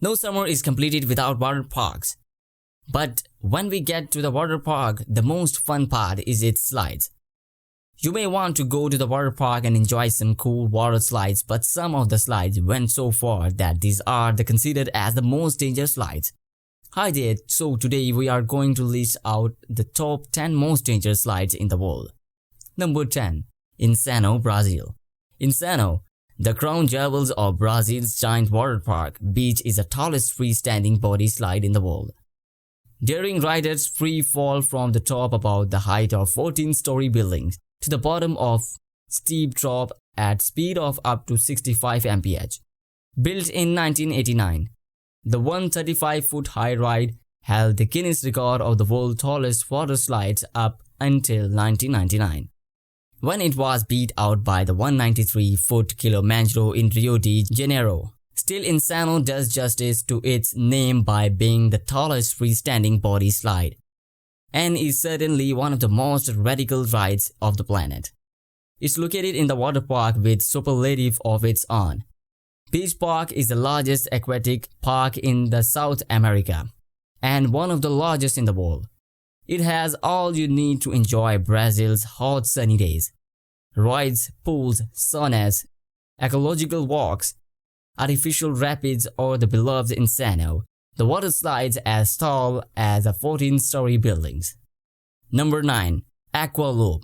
No summer is completed without water parks. But when we get to the water park, the most fun part is its slides. You may want to go to the water park and enjoy some cool water slides, but some of the slides went so far that these are considered as the most dangerous slides. Hi there, so today we are going to list out the top 10 most dangerous slides in the world. Number 10. Insano, Brazil. Insano, the crown jewels of Brazil's giant water park, beach is the tallest freestanding body slide in the world. Daring riders free fall from the top about the height of 14-story buildings to the bottom of steep drop at speed of up to 65 mph. Built in 1989, the 135-foot high ride held the Guinness record of the world's tallest water slides up until 1999, when it was beat out by the 193-foot Kilimanjaro in Rio de Janeiro. Still, Insano does justice to its name by being the tallest freestanding body slide, and is certainly one of the most radical rides of the planet. It's located in the water park with superlative of its own. Beach Park is the largest aquatic park in South America and one of the largest in the world. It has all you need to enjoy Brazil's hot sunny days. Rides, pools, saunas, ecological walks, artificial rapids, or the beloved Insano. The water slides as tall as 14-story buildings. Number 9. Aqualoop.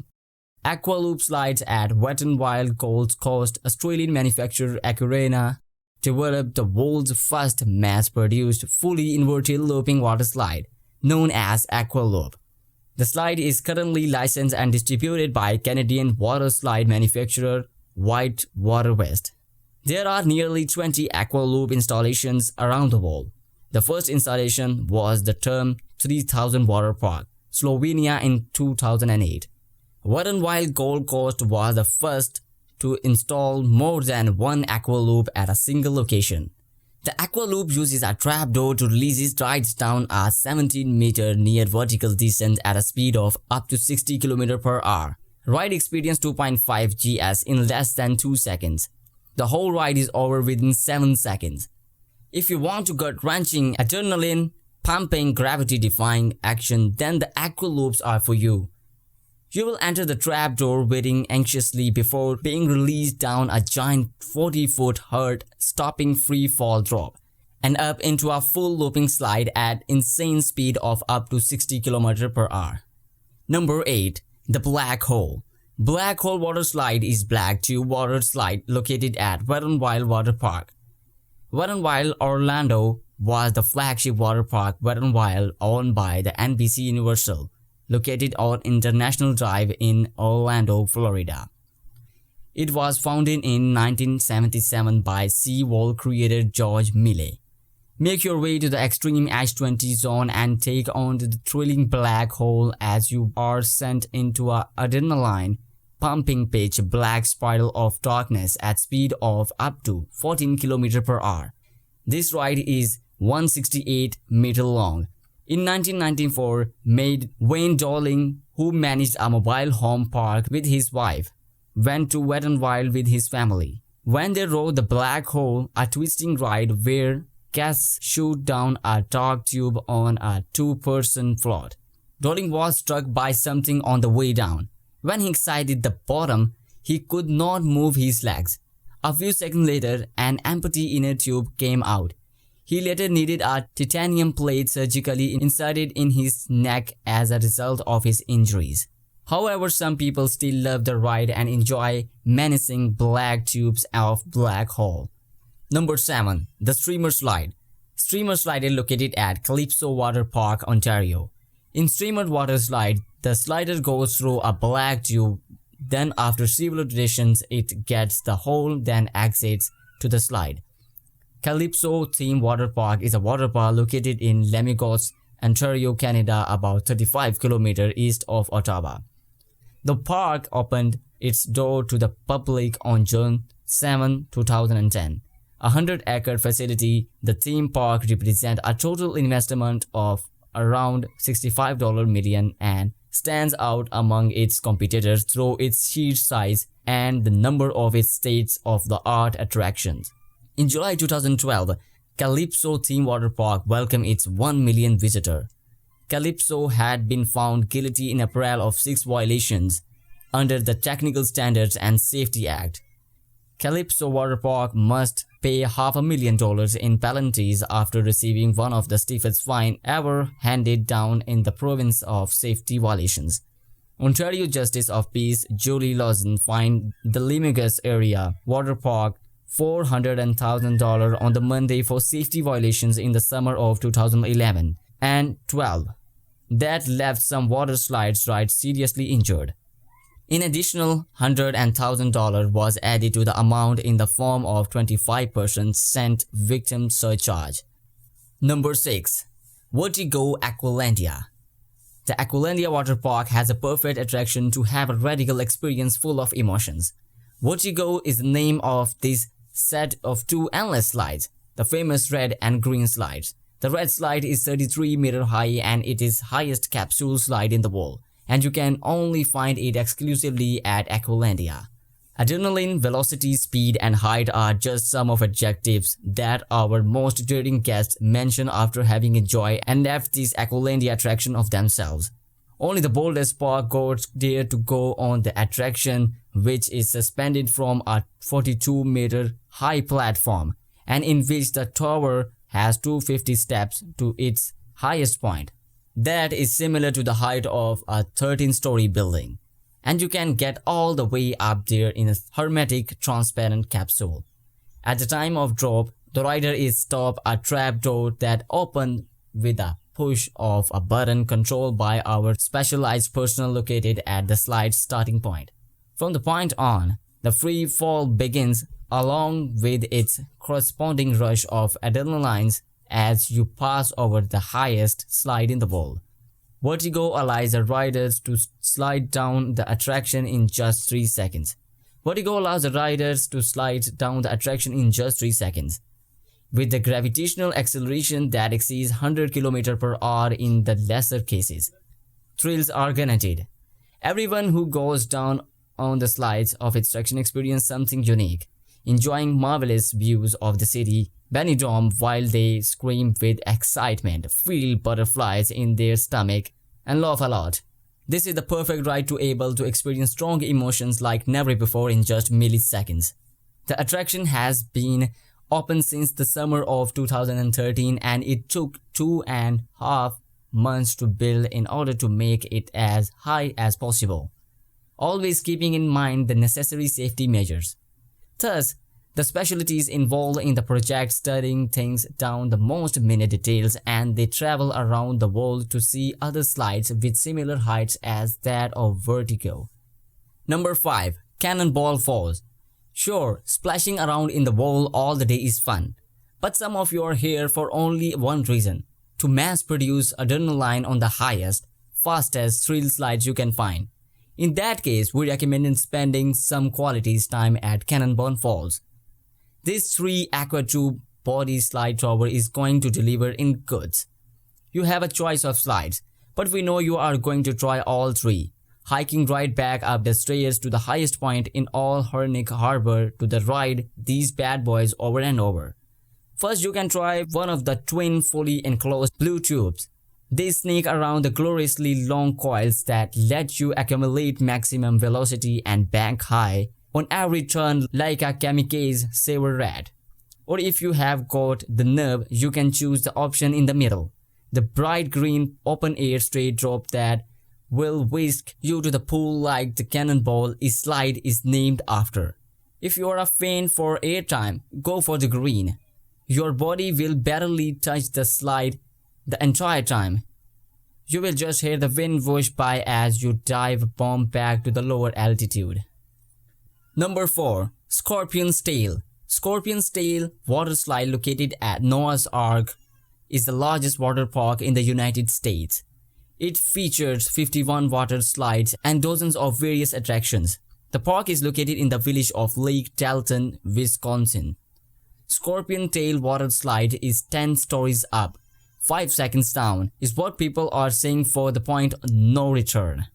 Aqualoop slides at Wet n Wild Gold Coast. Australian manufacturer Aquarena developed the world's first mass-produced, fully inverted looping water slide, known as Aqualoop. The slide is currently licensed and distributed by Canadian water slide manufacturer White Water West. There are nearly 20 Aqualoop installations around the world. The first installation was the Term 3000 Water Park, Slovenia in 2008. Wet n Wild Gold Coast was the first to install more than one Aqualoop at a single location. The Aqualoop uses a trapdoor to release its rides down a 17-meter near vertical descent at a speed of up to 60 km per hour. Ride experience 2.5 gs in less than 2 seconds. The whole ride is over within 7 seconds. If you want to gut-wrenching, adrenaline, pumping, gravity-defying action, then the Aqualoops are for you. You will enter the trapdoor waiting anxiously before being released down a giant 40-foot heart-stopping free-fall drop and up into a full looping slide at insane speed of up to 60 km per hour. Number 8. The Black Hole. Black Hole Water Slide is black tube water slide located at Wet n Wild Water Park. Wet n Wild Orlando was the flagship water park Wet n Wild owned by the NBC Universal, located on International Drive in Orlando, Florida. It was founded in 1977 by SeaWorld creator George Milley. Make your way to the extreme H20 zone and take on the thrilling black hole as you are sent into a adrenaline-pumping pitch black spiral of darkness at speed of up to 14 km per hour. This ride is 168 meters long. In 1994, Wayne Darling, who managed a mobile home park with his wife, went to Wet n Wild with his family. When they rode the Black Hole, a twisting ride where guests shoot down a dark tube on a two-person float, Darling was struck by something on the way down. When he sighted the bottom, he could not move his legs. A few seconds later, an empty inner tube came out. He later needed a titanium plate surgically inserted in his neck as a result of his injuries. However, some people still love the ride and enjoy menacing black tubes of Black Hole. Number 7. The Streamer Slide. Streamer Slide is located at Calypso Water Park, Ontario. In Streamer Water Slide, the slider goes through a black tube. Then after several iterations, it gets the hole, then exits to the slide. Calypso Theme Water Park is a water park located in Limoges, Ontario, Canada, about 35 km east of Ottawa. The park opened its door to the public on June 7, 2010. A 100-acre facility, the theme park represents a total investment of around $65 million and stands out among its competitors through its sheer size and the number of its state-of-the-art attractions. In July 2012, Calypso Theme Water Park welcomed its 1 million visitor. Calypso had been found guilty in April of 6 violations under the Technical Standards and Safety Act. Calypso Water Park must pay $500,000 in penalties after receiving one of the stiffest fines ever handed down in the province of safety violations. Ontario Justice of Peace Julie Lawson fined the Limoges Area Water Park $400,000 on the Monday for safety violations in the summer of 2011 and 12 that left some water slides rides seriously injured. An additional $100,000 was added to the amount in the form of 25% cent victim surcharge. Number 6. Vertigo Aqualandia. The Aqualandia Water Park has a perfect attraction to have a radical experience full of emotions. Vertigo is the name of this set of 2 endless slides, the famous red and green slides. The red slide is 33 meters high and it is highest capsule slide in the world, and you can only find it exclusively at Aqualandia. Adrenaline, velocity, speed, and height are just some of adjectives that our most daring guests mention after having enjoyed and left this Aqualandia attraction of themselves. Only the boldest park goers dare to go on the attraction, which is suspended from a 42-meter high platform, and in which the tower has 250 steps to its highest point. That is similar to the height of a 13-story building, and you can get all the way up there in a hermetic transparent capsule. At the time of drop, the rider is stopped a trap door that opens with a push of a button controlled by our specialized personnel located at the slide's starting point. From the point on, the free fall begins along with its corresponding rush of adrenaline as you pass over the highest slide in the world. Vertigo allows the riders to slide down the attraction in just 3 seconds. Vertigo allows the riders to slide down the attraction in just 3 seconds. With the gravitational acceleration that exceeds 100 km per hour in the lesser cases. Thrills are guaranteed. Everyone who goes down on the slides of its attraction experiences something unique, enjoying marvelous views of the city Benidorm while they scream with excitement, feel butterflies in their stomach, and laugh a lot. This is the perfect ride to able to experience strong emotions like never before in just milliseconds. The attraction has been open since the summer of 2013 and it took 2.5 months to build in order to make it as high as possible, always keeping in mind the necessary safety measures. Thus, the specialties involved in the project studying things down the most minute details, and they travel around the world to see other slides with similar heights as that of Vertigo. Number 5. Cannonball Falls. Sure, splashing around in the world all the day is fun, but some of you are here for only one reason: to mass produce adrenaline on the highest, fastest thrill slides you can find. In that case, we recommend spending some quality time at Cannonball Falls. This 3 aqua tube body slide tower is going to deliver in goods. You have a choice of slides, but we know you are going to try all 3, hiking right back up the stairs to the highest point in all Hernick Harbor to ride these bad boys over and over. First, you can try one of the twin fully enclosed blue tubes. They sneak around the gloriously long coils that let you accumulate maximum velocity and bank high on every turn like a kamikaze saber rat. Or if you have got the nerve, you can choose the option in the middle, the bright green open air straight drop that will whisk you to the pool like the Cannonball slide is named after. If you are a fan for airtime, go for the green. Your body will barely touch the slide the entire time. You will just hear the wind whoosh by as you dive bomb back to the lower altitude. Number 4. Scorpion's Tail. Scorpion's Tail water slide located at Noah's Ark is the largest water park in the United States. It features 51 water slides and dozens of various attractions. The park is located in the village of Lake Dalton, Wisconsin. Scorpion Tail water slide is 10 stories up. 5 seconds down is what people are saying for the point no return.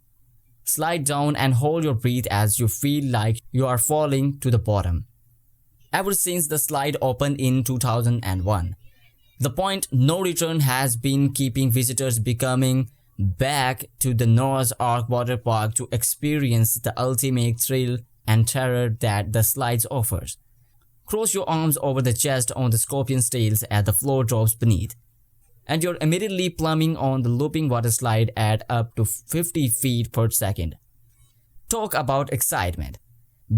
Slide down and hold your breath as you feel like you are falling to the bottom. Ever since the slide opened in 2001, The point no return has been keeping visitors becoming back to the Noah's Ark water park to experience the ultimate thrill and terror that the slides offers. Cross your arms over the chest on the scorpion's tails as the floor drops beneath, and you're immediately plumbing on the looping water slide at up to 50 feet per second. Talk about excitement.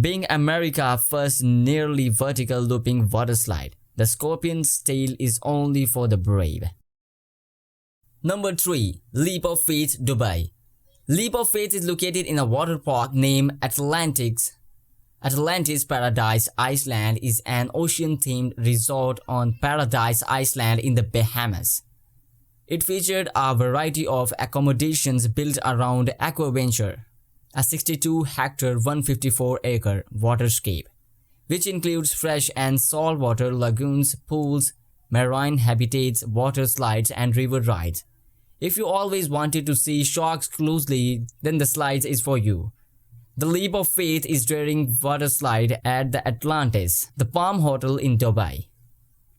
Being America's first nearly vertical looping water slide, the Scorpion's tail is only for the brave. Number 3. Leap of Faith, Dubai. Leap of Faith is located in a water park named Atlantis Paradise Island is an ocean-themed resort on Paradise Island in the Bahamas. It featured a variety of accommodations built around Aquaventure, a 62-hectare 154-acre waterscape, which includes fresh and saltwater lagoons, pools, marine habitats, water slides, and river rides. If you always wanted to see sharks closely, then the slides is for you. The Leap of Faith is daring water slide at the Atlantis, the Palm Hotel in Dubai.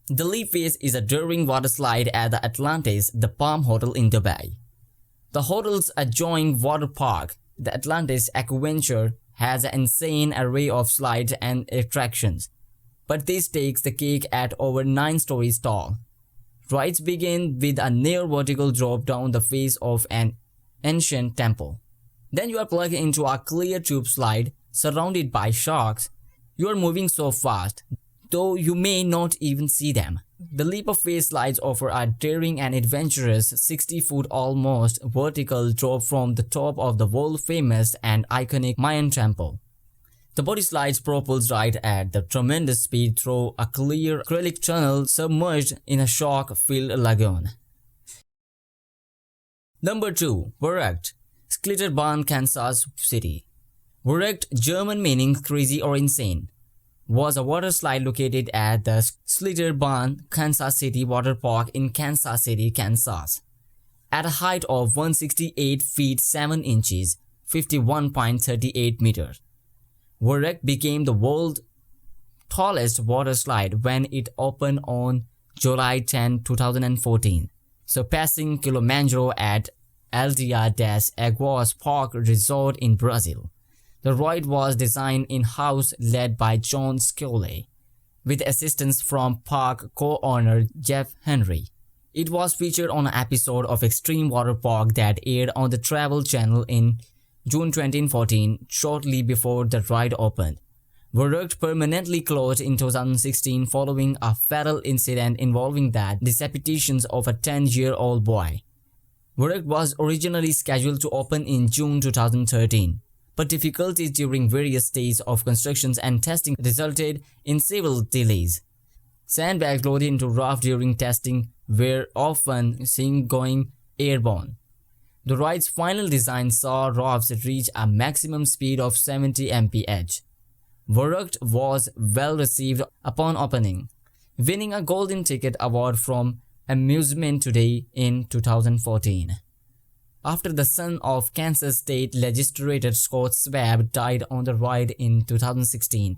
The Leap Phase is a daring water slide at the Atlantis, the Palm Hotel in Dubai. The hotel's adjoining water park, the Atlantis Aquaventure, has an insane array of slides and attractions, but this takes the cake at over 9 stories tall. Rides begin with a near vertical drop down the face of an ancient temple. Then you are plugged into a clear tube slide surrounded by sharks. You are moving so fast, though you may not even see them. The Leap of Faith slides offer a daring and adventurous 60-foot almost vertical drop from the top of the world-famous and iconic Mayan temple. The body slides propels ride at the tremendous speed through a clear acrylic tunnel submerged in a shark-filled lagoon. Number 2. Verrückt, Schlitterbahn, Kansas City. Verrückt, German meaning crazy or insane, was a water slide located at the Schlitterbahn Kansas City Water Park in Kansas City, Kansas. At a height of 168 feet 7 inches, 51.38 meters, Verrückt became the world's tallest water slide when it opened on July 10, 2014, surpassing Kilimanjaro at Aldeia das Águas Park Resort in Brazil. The ride was designed in-house, led by John Scully, with assistance from park co-owner Jeff Henry. It was featured on an episode of Extreme Water Park that aired on the Travel Channel in June 2014, shortly before the ride opened. Verrückt permanently closed in 2016 following a fatal incident involving the decapitation of a 10-year-old boy. Verrückt was originally scheduled to open in June 2013. But difficulties during various stages of construction and testing resulted in several delays. Sandbags loaded into raft during testing were often seen going airborne. The ride's final design saw rafts reach a maximum speed of 70 mph. Verrückt was well received upon opening, winning a Golden Ticket award from Amusement Today in 2014. After the son of Kansas State Legislator Scott Schwab died on the ride in 2016,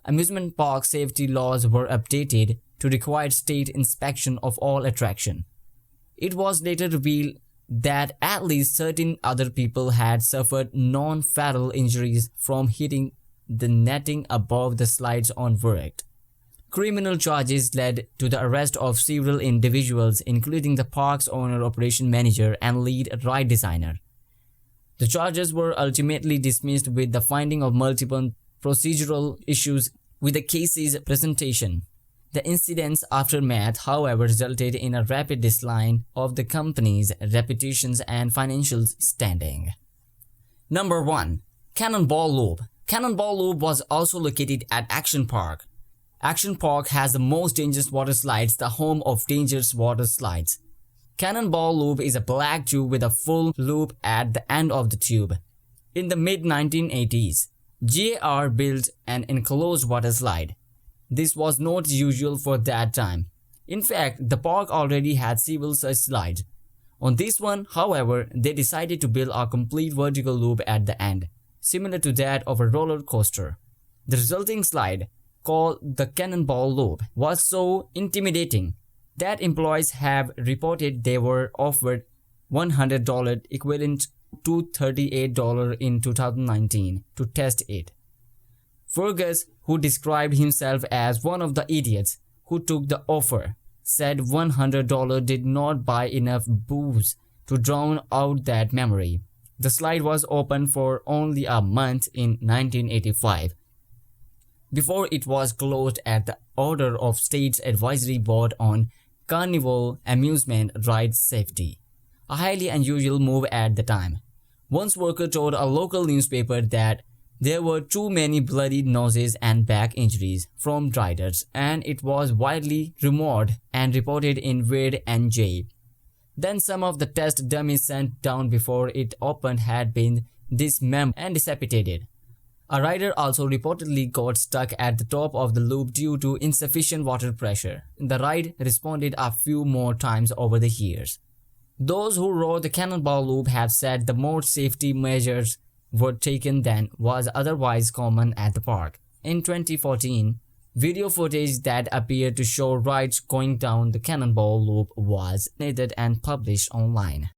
amusement park safety laws were updated to require state inspection of all attractions. It was later revealed that at least 13 other people had suffered non-fatal injuries from hitting the netting above the slides on Verrückt. Criminal charges led to the arrest of several individuals, including the park's owner, operation manager, and lead ride designer. The charges were ultimately dismissed with the finding of multiple procedural issues with the case's presentation. The incident's aftermath, however, resulted in a rapid decline of the company's reputations and financial standing. Number 1. Cannonball Loop. Cannonball Loop was also located at Action Park. Action Park has the most dangerous water slides, the home of dangerous water slides. Cannonball Loop is a black tube with a full loop at the end of the tube. In the mid-1980s, JR built an enclosed water slide. This was not usual for that time. In fact, the park already had several such slides. On this one, however, they decided to build a complete vertical loop at the end, similar to that of a roller coaster. The resulting slide, called the Cannonball Loop, was so intimidating that employees have reported they were offered $100 equivalent to $38 in 2019 to test it. Fergus, who described himself as one of the idiots who took the offer, said $100 did not buy enough booze to drown out that memory. The slide was open for only a month in 1985 before it was closed at the order of State's Advisory Board on Carnival Amusement Ride Safety, a highly unusual move at the time. One worker told a local newspaper that there were too many bloody noses and back injuries from riders, and it was widely rumored and reported in Weird NJ. Then some of the test dummies sent down before it opened had been dismembered and decapitated. A rider also reportedly got stuck at the top of the loop due to insufficient water pressure. The ride responded a few more times over the years. Those who rode the Cannonball Loop have said the more safety measures were taken than was otherwise common at the park. In 2014, video footage that appeared to show rides going down the Cannonball Loop was edited and published online.